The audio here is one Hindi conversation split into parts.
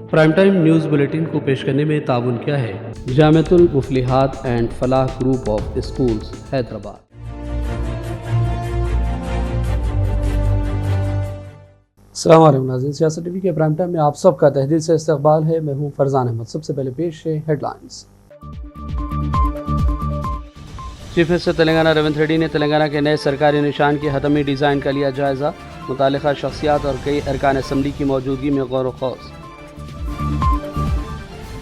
प्राइम टाइम न्यूज़ बुलेटिन को पेश करने में ताउन किया है Jamiatul Muflihaat and Falah group of schools Hyderabad. अस्सलाम वालेकुम नाज़रीन, सियासत टीवी के प्राइम टाइम में आप सबका तहदील से इस्तकबाल है। मैं हूं फरजान अहमद। सबसे पहले पेश है headlines. Chief minister Telangana Revanth Reddy ने तेलंगाना के नए सरकारी निशान के हतमी डिज़ाइन का लिया जायज़ा। मुतालिका शख्सियात और कई अरकान असम्बली की मौजूदगी में गौर व खौस।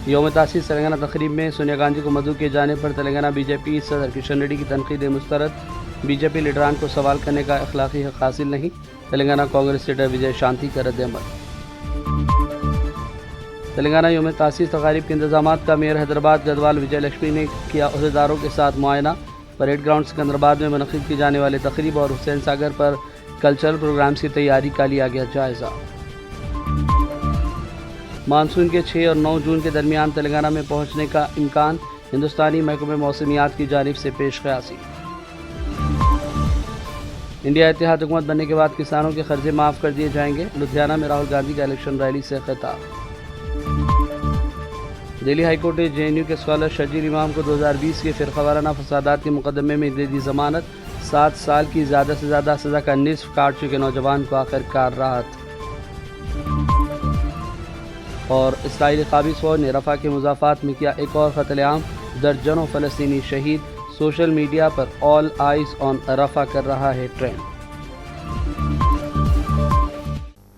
यौम तासीस तेलंगाना तकरीब में सोनिया गांधी को मदऊ किए जाने पर तेलंगाना बीजेपी सदर किशन रेड्डी की तनकीद मुस्तरद। बीजेपी लीडरान को सवाल करने का अखलाकी हक हासिल नहीं। तेलंगाना कांग्रेस लीडर विजय शांति का रद्द-ए-अमल। तेलंगाना यौम तासीस तकारीब के इंतजामात का मेयर हैदराबाद गदवाल विजय लक्ष्मी ने किया अहदेदारों के साथ मुआयना। परेड ग्राउंड सिकंदराबाद में मुनक़िद की जाने वाले तकरीब और हुसैन सागर पर कल्चरल प्रोग्राम्स की तैयारी का लिया गया जायज़ा। मानसून के 6 और 9 जून के दरमियान तेलंगाना में पहुंचने का इम्कान। हिंदुस्तानी महकमे मौसमियात की जानिब से पेश क़यासी। इंडिया इत्तेहाद हुकूमत बनने के बाद किसानों के कर्जे माफ़ कर दिए जाएंगे। लुधियाना में राहुल गांधी का इलेक्शन रैली से खिताब। दिल्ली हाईकोर्ट ने JNU के स्कॉलर शजीर इमाम को 2020 के फ़िरक़ावाराना फसादात के मुकदमे में दे दी ज़मानत। 7 साल की ज़्यादा से ज़्यादा सज़ा का निस्फ काट चुके नौजवान को आखिरकार राहत। और इसराइली क़ाबिज़ फ़ौज ने रफ़ा के मुज़ाफ़ात में किया एक और क़त्ल-ए-आम। दर्जनों फ़लस्तीनी शहीद। सोशल मीडिया पर ऑल आइज़ ऑन रफ़ा कर रहा है ट्रेंड।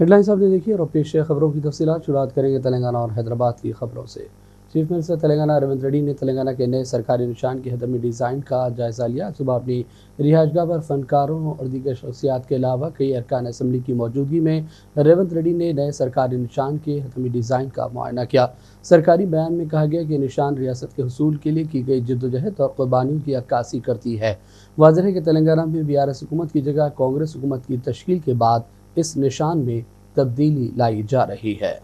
हेडलाइंस आपने देखी और पेश खबरों की तफसीलात शुरुआत करेंगे तेलंगाना और हैदराबाद की खबरों से। चीफ मिनिस्टर तेलंगाना रेवंत रेड्डी ने तेलंगाना के नए सरकारी निशान के हतमी डिज़ाइन का जायज़ा लिया। सुबह अपनी रिहाइशगाह पर फनकारों और दीगर शख्सियात के अलावा कई अरकान असम्बली की मौजूदगी में रेवंत रेड्डी ने नए सरकारी निशान के हतमी डिज़ाइन का मुआयना किया। सरकारी बयान में कहा गया कि निशान रियासत के हुसूल के लिए की गई जद्दोजहद और कुर्बानियों की अक्कासी करती है। वाज़ेह है कि तेलंगाना में BRS हुकूमत की जगह कांग्रेस हुकूमत की तश्कील के बाद इस निशान में तब्दीली लाई जा रही है।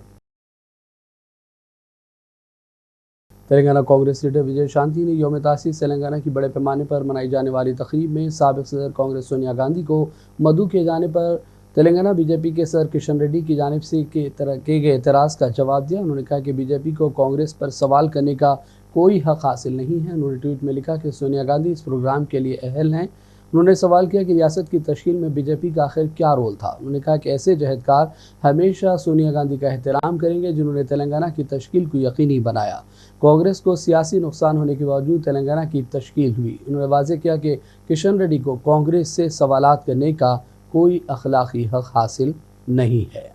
तेलंगाना कांग्रेस लीडर विजय शांति ने यौम तासीस तेलंगाना की बड़े पैमाने पर मनाई जाने वाली तकरीब में साबिक़ सदर कांग्रेस सोनिया गांधी को मदऊ किए जाने पर तेलंगाना बीजेपी के सदर किशन रेड्डी की जानिब से किए गए एतराज़ का जवाब दिया। उन्होंने कहा कि बीजेपी को कांग्रेस पर सवाल करने का कोई हक हासिल नहीं है। उन्होंने ट्वीट में लिखा कि सोनिया गांधी इस प्रोग्राम के लिए अहल हैं। उन्होंने सवाल किया कि रियासत की तश्कील में बीजेपी का आखिर क्या रोल था। उन्होंने कहा कि ऐसे जहदकार हमेशा सोनिया गांधी का एहतराम करेंगे जिन्होंने तेलंगाना की तश्कील को यकीनी बनाया। कांग्रेस को सियासी नुकसान होने के बावजूद तेलंगाना की तश्कील हुई। उन्होंने वाज़ेह किया कि किशन रेड्डी को कांग्रेस से सवालात करने का कोई अखलाकी हक हासिल नहीं है।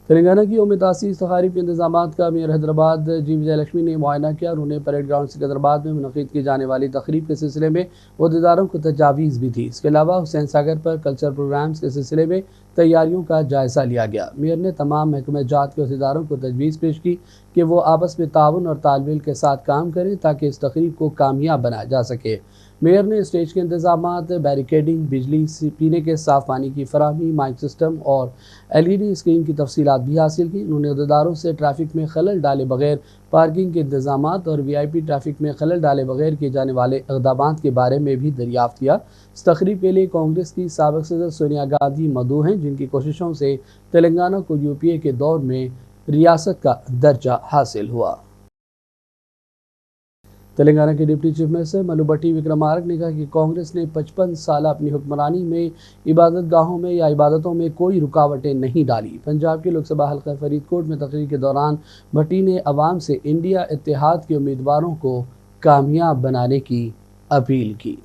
तेलंगाना की यौम तासीस तकारीब के इंतजामात का मेयर हैदराबाद विजय लक्ष्मी ने मुआयना किया। उन्होंने परेड ग्राउंड सिकंदराबाद में मुनक़िद की जाने वाली तकरीब के सिलसिले में अहदेदारों को तजावीज़ भी थी। इसके अलावा हुसैन सागर पर कल्चर प्रोग्राम्स के सिलसिले में तैयारियों का जायज़ा लिया गया। मेयर ने तमाम महकमे जात के अहदेदारों को तजवीज़ पेश की कि वो आपस में ताउन और तालमेल के साथ काम करें ताकि इस तकरीब को कामयाब बनाया जा सके। मेयर ने स्टेज के इंतजामात, बैरिकेडिंग, बिजली, पीने के साफ़ पानी की फराहमी, माइक सिस्टम और LED स्क्रीन की तफसीलात भी हासिल की। उन्होंने अहदेदारों से ट्रैफिक में खलल डाले बगैर पार्किंग के इंतजामात और VIP ट्रैफिक में खलल डाले बगैर किए जाने वाले इक़दामात के बारे में भी दरियाफ्त किया। इस तकरीब के लिए कांग्रेस की साबिक़ सदर सोनिया गांधी मदऊ हैं, जिनकी कोशिशों से तेलंगाना को UPA के दौर में रियासत का दर्जा हासिल हुआ। तेलंगाना के डिप्टी चीफ मिनिस्टर मल्लुभट्टी विक्रमार्क ने कहा कि कांग्रेस ने 55 साल अपनी हुक्मरानी में इबादत गाहों में या इबादतों में कोई रुकावटें नहीं डाली। पंजाब के लोकसभा हल्का फरीदकोट में तकरीर के दौरान भट्टी ने अवाम से इंडिया इत्तेहाद के उम्मीदवारों को कामयाब बनाने की अपील की।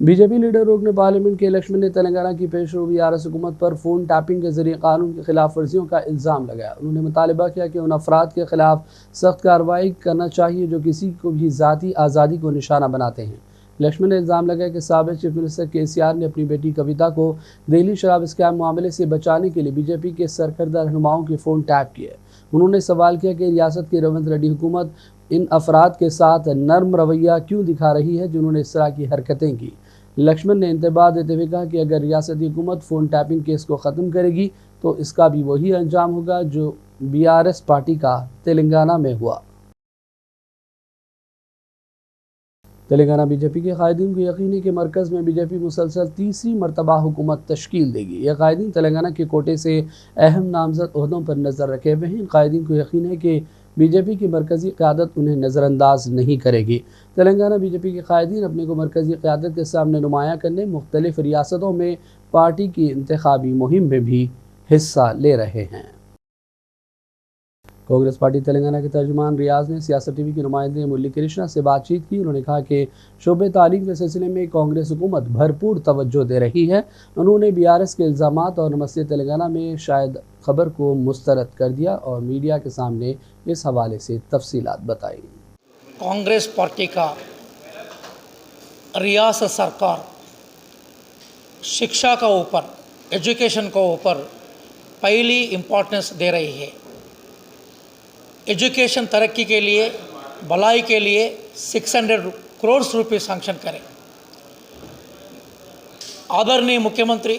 बीजेपी लीडर रुकन पार्लियामेंट के लक्ष्मण ने तेलंगाना की पेशरो BRS हुकूमत पर फ़ोन टैपिंग के जरिए कानून की खिलाफ वर्जियों का इल्ज़ाम लगाया। उन्होंने मुतालबा किया कि उन अफराद के खिलाफ सख्त कार्रवाई करना चाहिए जो किसी को भी ज़ाती आज़ादी को निशाना बनाते हैं। लक्ष्मण ने इल्ज़ाम लगाया कि साबिक़ चीफ मिनिस्टर KCR ने अपनी बेटी कविता को दिल्ली शराब स्कैम मामले से बचाने के लिए बीजेपी के सरकर्दा रहनुमाओं के फ़ोन टैप किए। उन्होंने सवाल किया कि रियासत की रेवंत रेड्डी हुकूमत इन अफराद के साथ नर्म रवैया क्यों दिखा रही है जिन्होंने इस तरह की हरकतें की। लक्ष्मण ने इंतबाह देते हुए कहा कि अगर रियासती हुकूमत फ़ोन टैपिंग केस को ख़त्म करेगी तो इसका भी वही अंजाम होगा जो BRS पार्टी का तेलंगाना में हुआ। तेलंगाना बीजेपी के कायदीन को यकीन है कि मरकज़ में बीजेपी मुसलसल तीसरी मरतबा हुकूमत तश्कील देगी। यह कायदीन तेलंगाना के कोटे से अहम नामजद ओहदों पर नज़र रखे हुए हैं। कायदीन को यकीन है कि बीजेपी की मरकज़ी क़यादत उन्हें नज़रअंदाज नहीं करेगी। तेलंगाना बीजेपी के कायदीन अपने को मरकज़ी क़यादत के सामने नुमायाँ करने मुख्तलिफ़ रियासतों में पार्टी की इंतखाबी मुहिम में भी हिस्सा ले रहे हैं। कांग्रेस पार्टी तेलंगाना के तर्जुमान रियाज ने सियासत टीवी के नुमाइंदे मुरली कृष्णा से बातचीत की। उन्होंने कहा कि शोबे तालीम के सिलसिले में कांग्रेस हुकूमत भरपूर तवज्जो दे रही है। उन्होंने बीआरएस के इल्ज़ामात और नमस्ते तेलंगाना में शायद खबर को मुस्तरद कर दिया और मीडिया के सामने इस हवाले से तफसीलात बताई। कांग्रेस पार्टी का रियासत सरकार शिक्षा का ऊपर, एजुकेशन को ऊपर पहली इम्पोर्टेंस दे रही है। एजुकेशन तरक्की के लिए, भलाई के लिए 600 करोड़ रुपये सैंक्शन करें। आदरणीय मुख्यमंत्री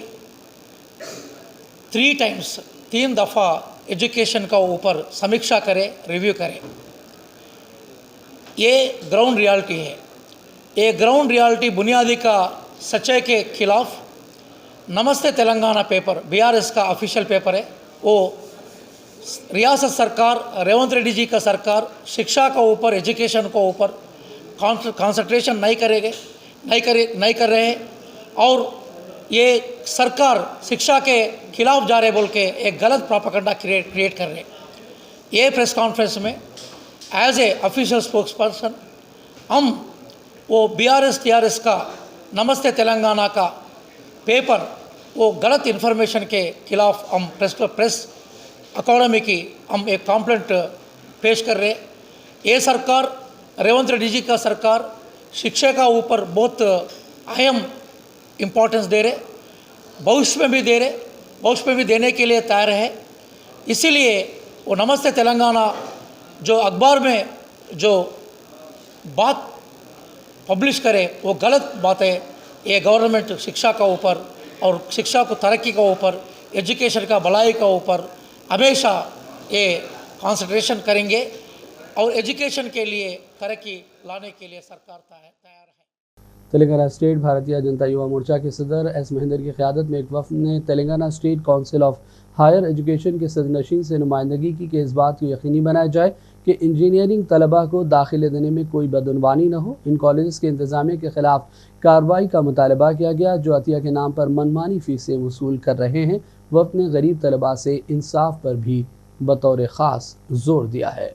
3 दफ़ा एजुकेशन का ऊपर समीक्षा करें, रिव्यू करें। ये ग्राउंड रियलिटी है। ये ग्राउंड रियलिटी बुनियादी का सच्चाई के खिलाफ नमस्ते तेलंगाना पेपर बीआरएस का ऑफिशियल पेपर है। वो रियासत सरकार, रेवंत रेड्डी जी का सरकार शिक्षा का ऊपर, एजुकेशन को ऊपर कंसंट्रेशन नहीं कर रहे हैं और ये सरकार शिक्षा के खिलाफ जा रहे बोल के एक गलत प्रोपेगेंडा क्रिएट कर रहे। ये प्रेस कॉन्फ्रेंस में as a official spokesperson हम वो बीआरएस टीआरएस का नमस्ते तेलंगाना का पेपर वो गलत इन्फॉर्मेशन के खिलाफ हम प्रेस अकादमी की हम एक कंप्लेंट पेश कर रहे। ये सरकार, रेवंत रेड्डी जी का सरकार शिक्षा का ऊपर बहुत अहम इम्पोर्टेंस दे रहे, भविष्य में भी दे रहे, भविष्य में भी देने के लिए तैयार है। इसीलिए वो नमस्ते तेलंगाना जो अखबार में जो बात पब्लिश करे वो गलत बात है। ये गवर्नमेंट शिक्षा का ऊपर और शिक्षा को तरक्की का ऊपर, एजुकेशन का भलाई का ऊपर हमेशा ये कंसंट्रेशन करेंगे और एजुकेशन के लिए, तरक्की लाने के लिए सरकार तैयार है। तेलंगाना स्टेट भारतीय जनता युवा मोर्चा के सदर एस महेंद्र की क़यादत में एक वफ़द ने Telangana state council of higher education के सदरनशीन से नुमाइंदगी की कि इस बात को यकीनी बनाया जाए कि इंजीनियरिंग तलबा को दाखिले देने में कोई बदउनवानी न हो। इन कॉलेज के इंतज़ामिया के ख़िलाफ़ कार्रवाई का मुतालबा किया गया जो अतिया के नाम पर मनमानी फ़ीसें वसूल कर रहे हैं। वफ़द ने गरीब तलबा से इंसाफ पर भी बतौर ख़ास जोर दिया है।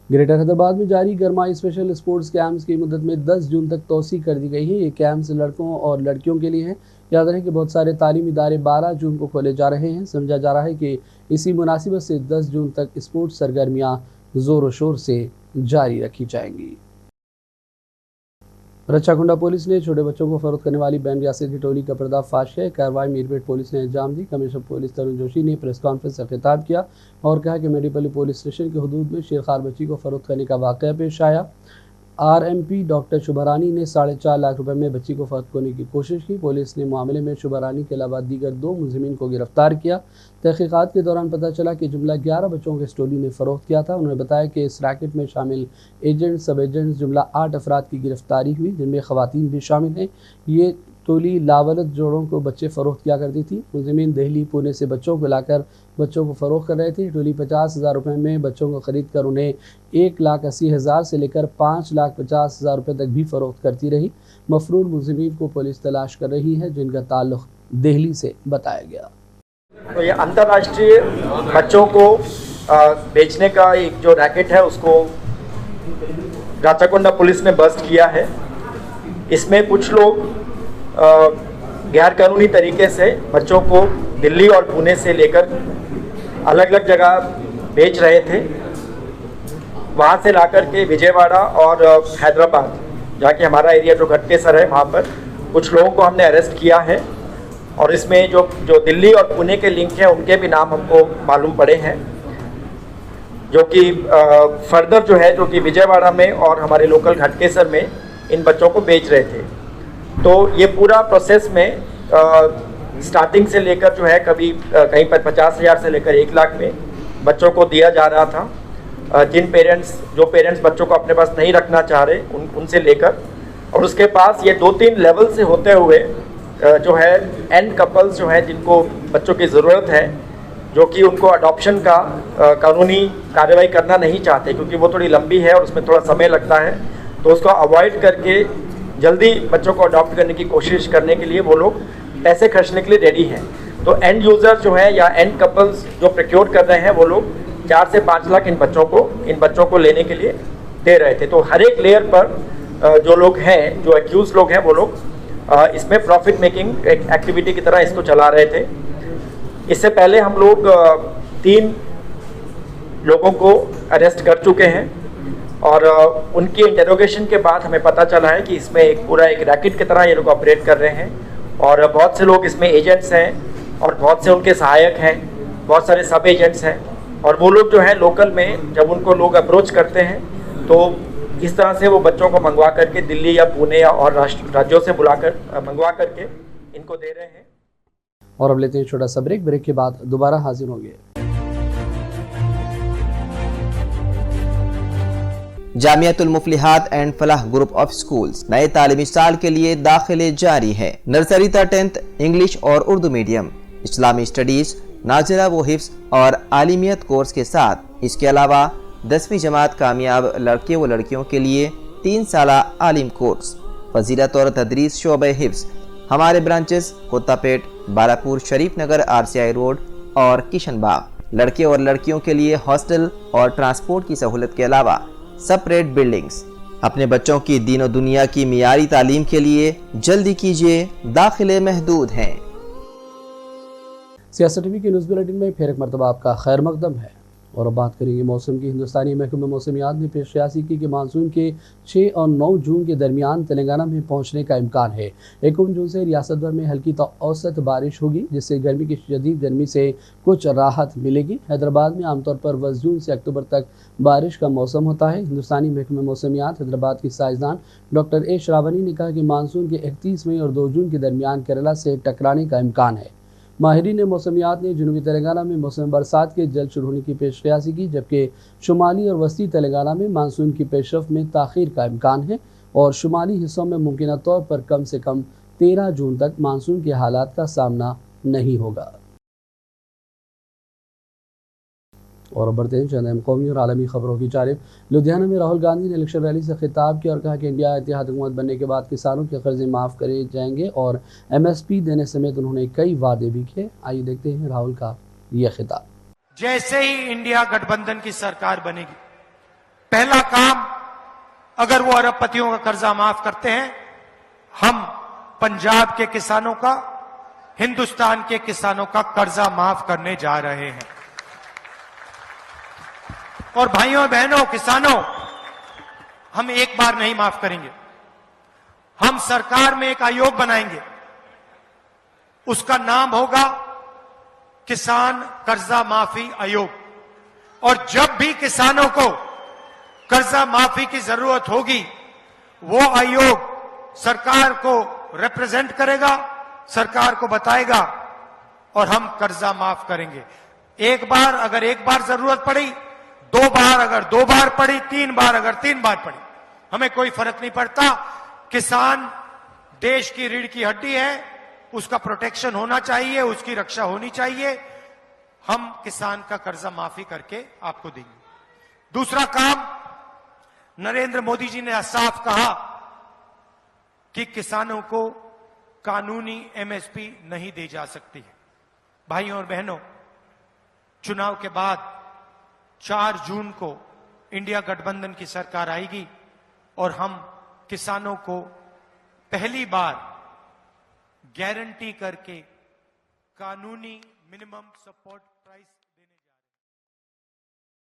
ग्रेटर हैदराबाद में जारी गरमाई स्पेशल स्पोर्ट्स कैंप्स की मुद्दत में 10 जून तक तोसी कर दी गई है। ये कैंप्स लड़कों और लड़कियों के लिए हैं। याद रहे कि बहुत सारे तालीमी इदारे 12 जून को खोले जा रहे हैं। समझा जा रहा है कि इसी मुनासिबत से 10 जून तक स्पोर्ट्स सरगर्मियाँ ज़ोर शोर से जारी रखी जाएंगी। रच्छाकुंडा पुलिस ने छोटे बच्चों को फरोख्त करने वाली बैन रियासत की टोली का पर्दाफाश किया। कार्रवाई मीरपेट पुलिस ने अंजाम दी। कमिश्नर पुलिस तरुण जोशी ने प्रेस कॉन्फ्रेंस से खिताब किया और कहा कि मेडीपल्ली पुलिस स्टेशन के हदूद में शेरखार बच्ची को फरोख्त करने का वाक़या पेश आया। आरएमपी डॉक्टर शुभारानी ने 4.5 लाख रुपए में बच्ची को फरोख्त करने की कोशिश की। पुलिस ने मामले में शुभारानी के अलावा दीगर 2 मुलजिमीन को गिरफ्तार किया। तहकीकात के दौरान पता चला कि जुमला 11 बच्चों को इस टोली ने फ़रोख्त किया था। उन्होंने बताया कि इस रैकेट में शामिल एजेंट, सब एजेंट्स जुमला 8 अफराद की गिरफ्तारी हुई जिनमें ख़वातीन भी शामिल हैं। ये टोली लावलद जोड़ों को बच्चे फ़रोख्त किया करती थी। मुलजिमीन दिल्ली, पुणे से बच्चों को लाकर बच्चों को फ़रोख्त कर रहे थे। टोली 50,000 रुपये में बच्चों को ख़रीद कर उन्हें 1,80,000 से लेकर 5,50,000 रुपये तक भी फ़रोख्त करती रही। मफरूर मुलजिमीन को पुलिस तलाश कर रही है जिनका ताल्लुक़ दिल्ली से बताया गया। तो ये अंतर्राष्ट्रीय बच्चों को बेचने का एक जो रैकेट है उसको राचाकोंडा पुलिस ने बस्ट किया है। इसमें कुछ लोग गैर कानूनी तरीके से बच्चों को दिल्ली और पुणे से लेकर अलग अलग जगह बेच रहे थे। वहाँ से लाकर के विजयवाड़ा और हैदराबाद जाके हमारा एरिया जो घटकेसर है वहाँ पर कुछ लोगों को हमने अरेस्ट किया है और इसमें जो दिल्ली और पुणे के लिंक हैं उनके भी नाम हमको मालूम पड़े हैं जो कि फर्दर जो है जो कि विजयवाड़ा में और हमारे लोकल घटकेसर में इन बच्चों को बेच रहे थे। तो ये पूरा प्रोसेस में स्टार्टिंग से लेकर जो है कभी कहीं पर 50,000 से लेकर 1 लाख में बच्चों को दिया जा रहा था जिन जो पेरेंट्स बच्चों को अपने पास नहीं रखना चाह रहे उनसे लेकर, और उसके पास ये 2-3 लेवल से होते हुए जो है एंड कपल्स जो है जिनको बच्चों की ज़रूरत है, जो कि उनको अडॉप्शन का कानूनी कार्रवाई करना नहीं चाहते क्योंकि वो थोड़ी लंबी है और उसमें थोड़ा समय लगता है, तो उसको अवॉइड करके जल्दी बच्चों को अडॉप्ट करने की कोशिश करने के लिए वो लोग पैसे खर्चने के लिए रेडी हैं। तो एंड यूज़र जो है या एंड कपल्स जो प्रोक्योर कर रहे हैं वो लोग 4 से 5 लाख इन बच्चों को लेने के लिए दे रहे थे। तो हर एक लेयर पर जो लोग हैं, जो एक्यूज लोग हैं, वो लोग इसमें प्रॉफिट मेकिंग एक एक्टिविटी की तरह इसको चला रहे थे। इससे पहले हम लोग 3 लोगों को अरेस्ट कर चुके हैं और उनकी इंटेरोगेशन के बाद हमें पता चला है कि इसमें एक रैकेट की तरह ये लोग ऑपरेट कर रहे हैं और बहुत से लोग इसमें एजेंट्स हैं और बहुत से उनके सहायक हैं, बहुत सारे सब एजेंट्स हैं, और वो लोग जो है लोकल में जब उनको लोग अप्रोच करते हैं तो इस तरह से वो बच्चों को मंगवा करके दिल्ली या पुणे या और राज्यों से बुलाकर मंगवा करके इनको दे रहे हैं। और अब लेते हैं छोटा सा ब्रेक के बाद दोबारा हाजिर होंगे। Jamiatul मुफलिहात and Falah group of schools नए तालीमी साल के लिए दाखिले जारी है। नर्सरी तक 10th इंग्लिश और उर्दू मीडियम, इस्लामी स्टडीज, नाज़िला व हिफ्ज़ और आलिमियत कोर्स के साथ इसके अलावा 10वीं जमात कामयाब लड़के व लड़कियों के लिए 3 साला आलिम कोर्स, फजीलत और तदरीस शोबे हिफ्ज़। हमारे ब्रांचेस कोत्तापेट, बालापुर, शरीफ नगर, RCI रोड और किशनबाग। लड़के और लड़कियों के लिए हॉस्टल और ट्रांसपोर्ट की सहूलत के अलावा सेपरेट बिल्डिंग्स। अपने बच्चों की दीन दुनिया की मियारी तालीम के लिए जल्दी कीजिए, दाखिले महदूद हैं। सियासत टीवी के न्यूज़ बुलेटिन में फिर एक मरतबा आपका खैर मकदम है और अब बात करेंगे मौसम की। हिंदुस्तानी महकमा मौसमियात ने पेशकश की कि मानसून के 6 और 9 जून के दरमियान तेलंगाना में पहुंचने का इम्कान है। 1 जून से रियासत भर में हल्की औसत बारिश होगी जिससे गर्मी की शदीद गर्मी से कुछ राहत मिलेगी। हैदराबाद में आमतौर पर 10 जून से अक्टूबर तक बारिश का मौसम होता है। हिंदुस्तानी महकमा मौसमियात हैदराबाद की साइंसदान डॉक्टर ए श्रावणी ने कहा कि मानसून के 31 मई और 2 जून के दरमियान केरला से टकराने का इम्कान है। माहिरीन मौसमियात ने जनूबी तेलंगाना में मौसम बरसात के जल्द शुरू होने की पेशकश की, जबकि शुमाली और वस्ती तेलंगाना में मानसून की पेशरफ में ताख़ीर का इम्कान है और शुमाली हिस्सों में मुमकिन तौर पर कम से कम 13 जून तक मानसून के हालात का सामना नहीं होगा। और बढ़ते हैं चंद अहम कौमी और आलमी खबरों की जानिब। लुधियाना में राहुल गांधी ने इलेक्शन रैली से खिताब किया और कहा कि इंडिया इत्तेहाद हुकूमत बनने के बाद किसानों के कर्जे माफ़ करे जाएंगे और MSP देने समेत उन्होंने कई वादे भी किए। आइए देखते हैं राहुल का यह खिताब। जैसे ही इंडिया गठबंधन की सरकार बनेगी, पहला काम, अगर वो अरबपतियों का कर्जा माफ करते हैं, हम पंजाब के किसानों का, हिंदुस्तान के किसानों का कर्जा माफ करने जा रहे हैं। और भाइयों बहनों किसानों, हम एक बार नहीं माफ करेंगे। हम सरकार में एक आयोग बनाएंगे, उसका नाम होगा किसान कर्जा माफी आयोग। और जब भी किसानों को कर्जा माफी की जरूरत होगी, वो आयोग सरकार को रिप्रेजेंट करेगा, सरकार को बताएगा और हम कर्जा माफ करेंगे। एक बार अगर एक बार जरूरत पड़ी, 2 बार अगर 2 बार पड़ी, 3 बार अगर 3 बार पड़ी, हमें कोई फर्क नहीं पड़ता। किसान देश की रीढ़ की हड्डी है, उसका प्रोटेक्शन होना चाहिए, उसकी रक्षा होनी चाहिए। हम किसान का कर्जा माफी करके आपको देंगे। दूसरा काम, नरेंद्र मोदी जी ने साफ कहा कि किसानों को कानूनी MSP नहीं दी जा सकती है। भाइयों और बहनों, चुनाव के बाद 4 जून को इंडिया गठबंधन की सरकार आएगी और हम किसानों को पहली बार गारंटी करके कानूनी मिनिमम सपोर्ट प्राइस देने जा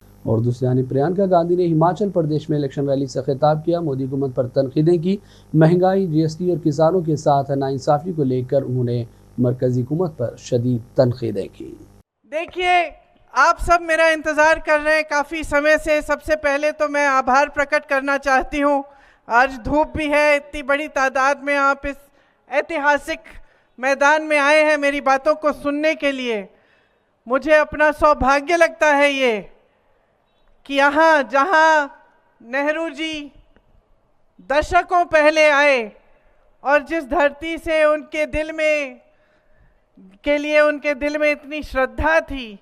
रहे हैं। और दूसरी जानिब प्रियंका गांधी ने हिमाचल प्रदेश में इलेक्शन रैली से खिताब किया। मोदी हुकूमत पर तनकीदें की। महंगाई, GST और किसानों के साथ नाइंसाफी को लेकर उन्होंने मरकजी हुकूमत पर शदीद तनकीदें की। देखिए, आप सब मेरा इंतज़ार कर रहे हैं काफ़ी समय से। सबसे पहले तो मैं आभार प्रकट करना चाहती हूँ। आज धूप भी है, इतनी बड़ी तादाद में आप इस ऐतिहासिक मैदान में आए हैं मेरी बातों को सुनने के लिए। मुझे अपना सौभाग्य लगता है ये कि यहाँ जहाँ नेहरू जी दशकों पहले आए और जिस धरती से उनके दिल में इतनी श्रद्धा थी,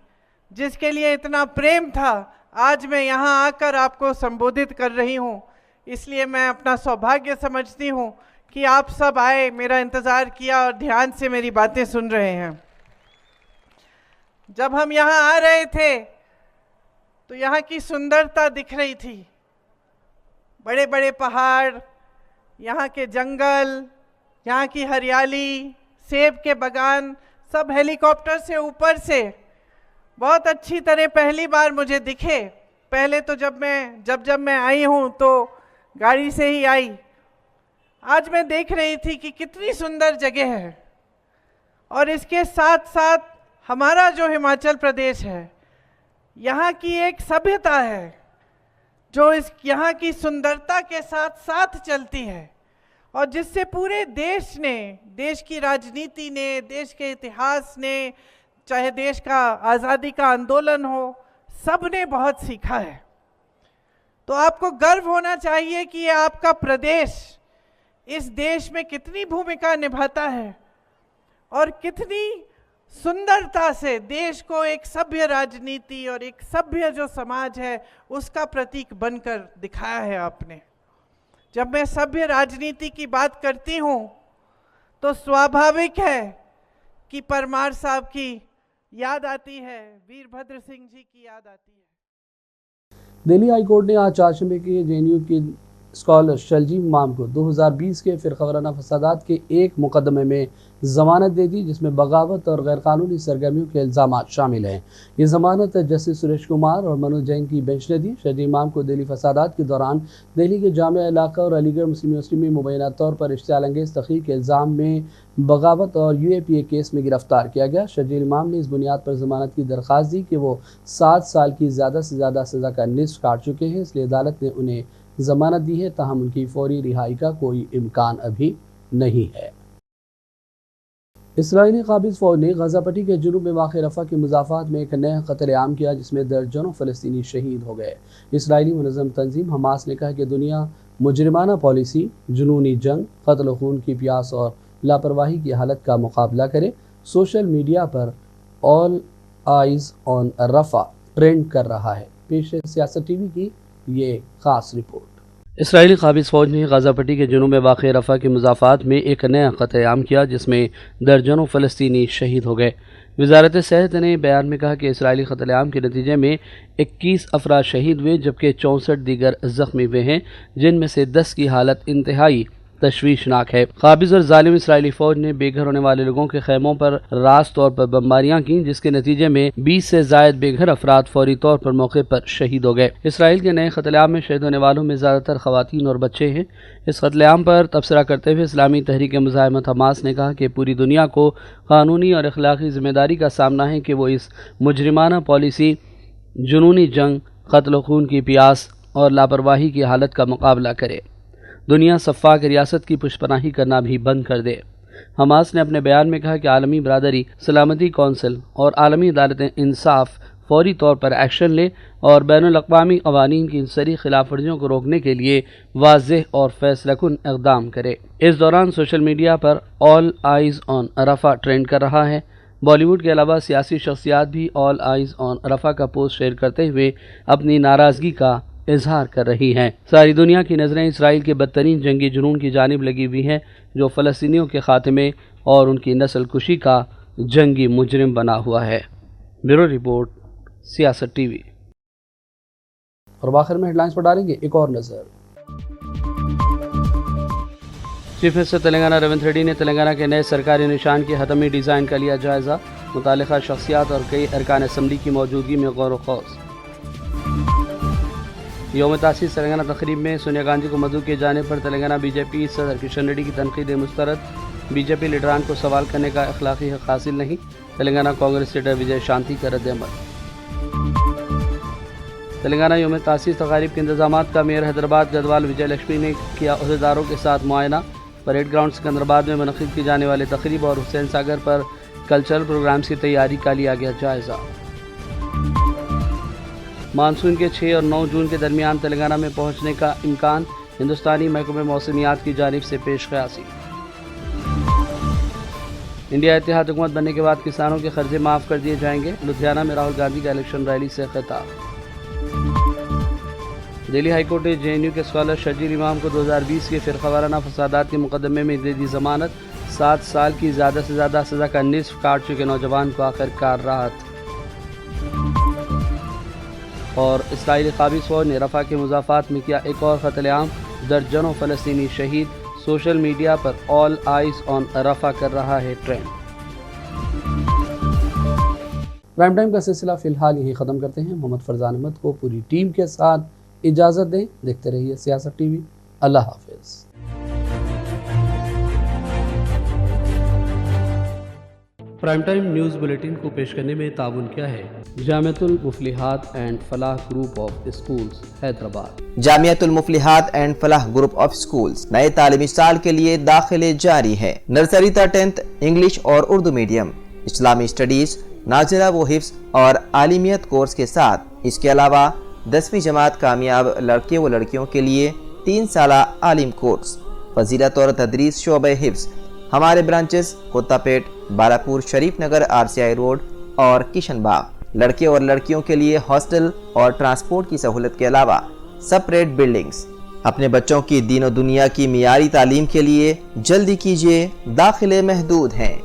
जिसके लिए इतना प्रेम था, आज मैं यहाँ आकर आपको संबोधित कर रही हूँ। इसलिए मैं अपना सौभाग्य समझती हूँ कि आप सब आए, मेरा इंतज़ार किया और ध्यान से मेरी बातें सुन रहे हैं। जब हम यहाँ आ रहे थे तो यहाँ की सुंदरता दिख रही थी, बड़े बड़े पहाड़, यहाँ के जंगल, यहाँ की हरियाली, सेब के बागान, सब हेलीकॉप्टर से ऊपर से बहुत अच्छी तरह पहली बार मुझे दिखे। पहले तो जब मैं आई हूँ तो गाड़ी से ही आई। आज मैं देख रही थी कि कितनी सुंदर जगह है, और इसके साथ साथ हमारा जो हिमाचल प्रदेश है, यहाँ की एक सभ्यता है जो यहाँ की सुंदरता के साथ साथ चलती है, और जिससे पूरे देश ने, देश की राजनीति ने, देश के इतिहास ने, चाहे देश का आज़ादी का आंदोलन हो, सब ने बहुत सीखा है। तो आपको गर्व होना चाहिए कि ये आपका प्रदेश इस देश में कितनी भूमिका निभाता है और कितनी सुंदरता से देश को एक सभ्य राजनीति और एक सभ्य जो समाज है उसका प्रतीक बनकर दिखाया है आपने। जब मैं सभ्य राजनीति की बात करती हूँ तो स्वाभाविक है कि परमार साहब की याद आती है, वीरभद्र सिंह जी की याद आती है। दिल्ली हाई कोर्ट ने आज चारशंबे के जेएनयू की स्कॉलर शलजीव इमाम को 2020 के फिरकावाराना फसादात के एक मुकदमे में जमानत दे दी, जिसमें बगावत और गैरकानूनी सरगर्मियों के इल्ज़ामात शामिल हैं। ये जमानत जस्टिस सुरेश कुमार और मनोज जैन की बेंच ने दी। शलजीव इमाम को दिल्ली फसादात के दौरान दिल्ली के जामिया इलाका और अलीगढ़ मुस्लिम यूनिवर्सिटी में मुबैना तौर पर इश्तियाल अंगेज़ तक़रीर के इल्ज़ाम में बगावत और UAPA केस में गिरफ्तार किया गया। शलजीव इमाम ने इस बुनियाद पर जमानत की दरख्वास्त दी कि वो 7 साल की ज़्यादा से ज़्यादा सज़ा का निस्फ काट चुके हैं, इसलिए अदालत ने उन्हें जमानत दी है, ताहम उनकी फौरी रिहाई का कोई इम्कान अभी नहीं है। इसराइली काबिज़ फ़ौज ने गज़ा पट्टी के जुनूब में वाक़ रफ़ा के मुज़ाफ़ात में एक नया क़त्ल-ए-आम किया, जिसमें दर्जनों फ़लस्तीनी शहीद हो गए। इसराइली मुनज़्ज़म तंजीम हमास ने कहा कि दुनिया मुजरिमाना पॉलिसी, जुनूनी जंग, क़त्ल खून की प्यास और लापरवाही की हालत का मुकाबला करे। सोशल मीडिया पर ऑल आइज़ ऑन रफ़ा ट्रेंड कर रहा है। पेश है सियासत TV की ये ख़ास रिपोर्ट। इसराइली काबिज़ फ़ौज ने गज़ा पट्टी के जुनूब में वाक़ रफ़ा के मुज़ाफ़ात में एक नया क़त्ल-ए-आम किया, जिसमें दर्जनों फ़लस्तीनी शहीद हो गए। वज़ारत सेहत ने बयान में कहा कि इसराइली क़त्ल-ए-आम के नतीजे में 21 अफराद शहीद हुए, जबकि 64 दीगर ज़ख्मी हुए हैं, जिनमें से 10 की हालत इंतहाई तशवीशनाक है। काबिज़ और जालिम इसराइली फ़ौज ने बेघर होने वाले लोगों के खैमों पर रास तौर पर बमबारियां की, जिसके नतीजे में 20 से ज़ायद बेघर अफराद फौरी तौर पर मौके पर शहीद हो गए। इसराइल के नए क़त्ल-ए-आम में शहीद होने वालों में ज़्यादातर ख़वातीन और बच्चे हैं। इस क़त्ल-ए-आम पर तबसरा करते हुए इस्लामी तहरीक मुज़ाहिमत हमास ने कहा कि पूरी दुनिया को कानूनी और अखलाकी ज़िम्मेदारी का सामना है कि वो इस मुजरिमाना पॉलिसी, जुनूनी जंग, क़त्ल खून की प्यास और लापरवाही की हालत का मुकाबला करे। दुनिया सफ़ाक रियासत की पुष्पनाही करना भी बंद कर दे। हमास ने अपने बयान में कहा कि आलमी बरादरी, सलामती कौंसिल और आलमी अदालतें इंसाफ फौरी तौर पर एक्शन ले और बैनुल अक़वामी क़वानीन की इंसरी खिलाफ वर्जियों को रोकने के लिए वाज़ेह और फैसलाकुन इक़दाम करे। इस दौरान सोशल मीडिया पर ऑल आइज़ ऑन रफ़ा ट्रेंड कर रहा है। बॉलीवुड के अलावा सियासी शख्सियात भी ऑल आइज़ ऑन रफ़ा का पोस्ट शेयर करते हुए अपनी नाराज़गी का इजहार कर रही हैं। सारी दुनिया की नज़रें इसराइल के बदतरीन जंगी जुनून की जानिब लगी हुई हैं, जो फ़लस्तीनियों के खात्मे और उनकी नस्ल कुशी का जंगी मुजरिम बना हुआ है। ब्यूरो रिपोर्ट, सियासत TV। और आखिर में हेडलाइंस पर डालेंगे एक और नज़र। चीफ मिनिस्टर तेलंगाना रेवंत रेड्डी ने तेलंगाना के नए सरकारी निशान के हतमी डिज़ाइन का लिया जायज़ा। मुतालिका शख्सियात और कई अरकान असम्बली की मौजूदगी में गौर व खौस। यौम तासीस तेलंगाना तकरीब में सोनिया गांधी को मदऊ किए जाने पर तेलंगाना बीजेपी सदर किशन रेड्डी की तनकीद मुस्तरद। बीजेपी लीडरान को सवाल करने का अखलाकी हक हासिल नहीं। तेलंगाना कांग्रेस लीडर विजय शांति का रद्द-ए-अमल। तेलंगाना यौम तासीस तकारीब के इंतजामात का मेयर हैदराबाद गदवाल विजय लक्ष्मी ने किया अहदेदारों के साथ मुआयना। परेड ग्राउंड सिकंदराबाद में मुनक़िद की जाने वाले तकरीब और हुसैन सागर पर कल्चरल प्रोग्राम्स की तैयारी का लिया गया जायज़ा। मानसून के 6 और 9 जून के दरमियान तेलंगाना में पहुंचने का इम्कान, हिंदुस्तानी महकमे मौसमियात की जानिब से पेश क़यासी। इंडिया इत्तेहाद हुकूमत बनने के बाद किसानों के कर्जे माफ़ कर दिए जाएंगे, लुधियाना में राहुल गांधी का इलेक्शन रैली से खिताब। दिल्ली हाईकोर्ट ने JNU के स्कॉलर शर्जील इमाम को 2020 के फिरकावाराना फसादात के मुकदमे में दे दी जमानत, 7 साल की ज़्यादा से ज़्यादा सज़ा का निस्फ काट चुके नौजवान को आखिरकार राहत। और इसराइली काबिज़ फ़ौज ने रफ़ा के मुज़ाफ़ात में किया एक और क़त्ल-ए-आम, दर्जनों फ़लस्तीनी शहीद, सोशल मीडिया पर ऑल आइज़ ऑन रफ़ा कर रहा है ट्रेंड। प्राइम टाइम का सिलसिला फ़िलहाल यही ख़त्म करते हैं। मोहम्मद फरजान अहमद को पूरी टीम के साथ इजाज़त दें। देखते रहिए सियासत TV। अल्लाह हाफ़िज़। प्राइम टाइम न्यूज़ बुलेटिन को पेश करने में ताउन किया है Jamiatul Muflihaat and Falah group of schools Hyderabad. Jamiatul Muflihaat and Falah group of schools नए तालीमी साल के लिए दाखिले जारी है। नर्सरी तक 10th इंग्लिश और उर्दू मीडियम, इस्लामी स्टडीज, नाज़िला व हिफ्ज़ और आलिमियत कोर्स के साथ इसके अलावा 10वीं जमात कामयाब लड़के व लड़कियों के लिए 3 साला आलिम कोर्स, फजीलत और तदरीस शोबे हिफ्ज़। हमारे ब्रांचेस कोत्तापेट, बालापुर, शरीफ नगर, RCI रोड और किशनबाग। लड़के और लड़कियों के लिए हॉस्टल और ट्रांसपोर्ट की सहूलत के अलावा सेपरेट बिल्डिंग्स। अपने बच्चों की दीन और दुनिया की मियारी तालीम के लिए जल्दी कीजिए, दाखिले महदूद हैं।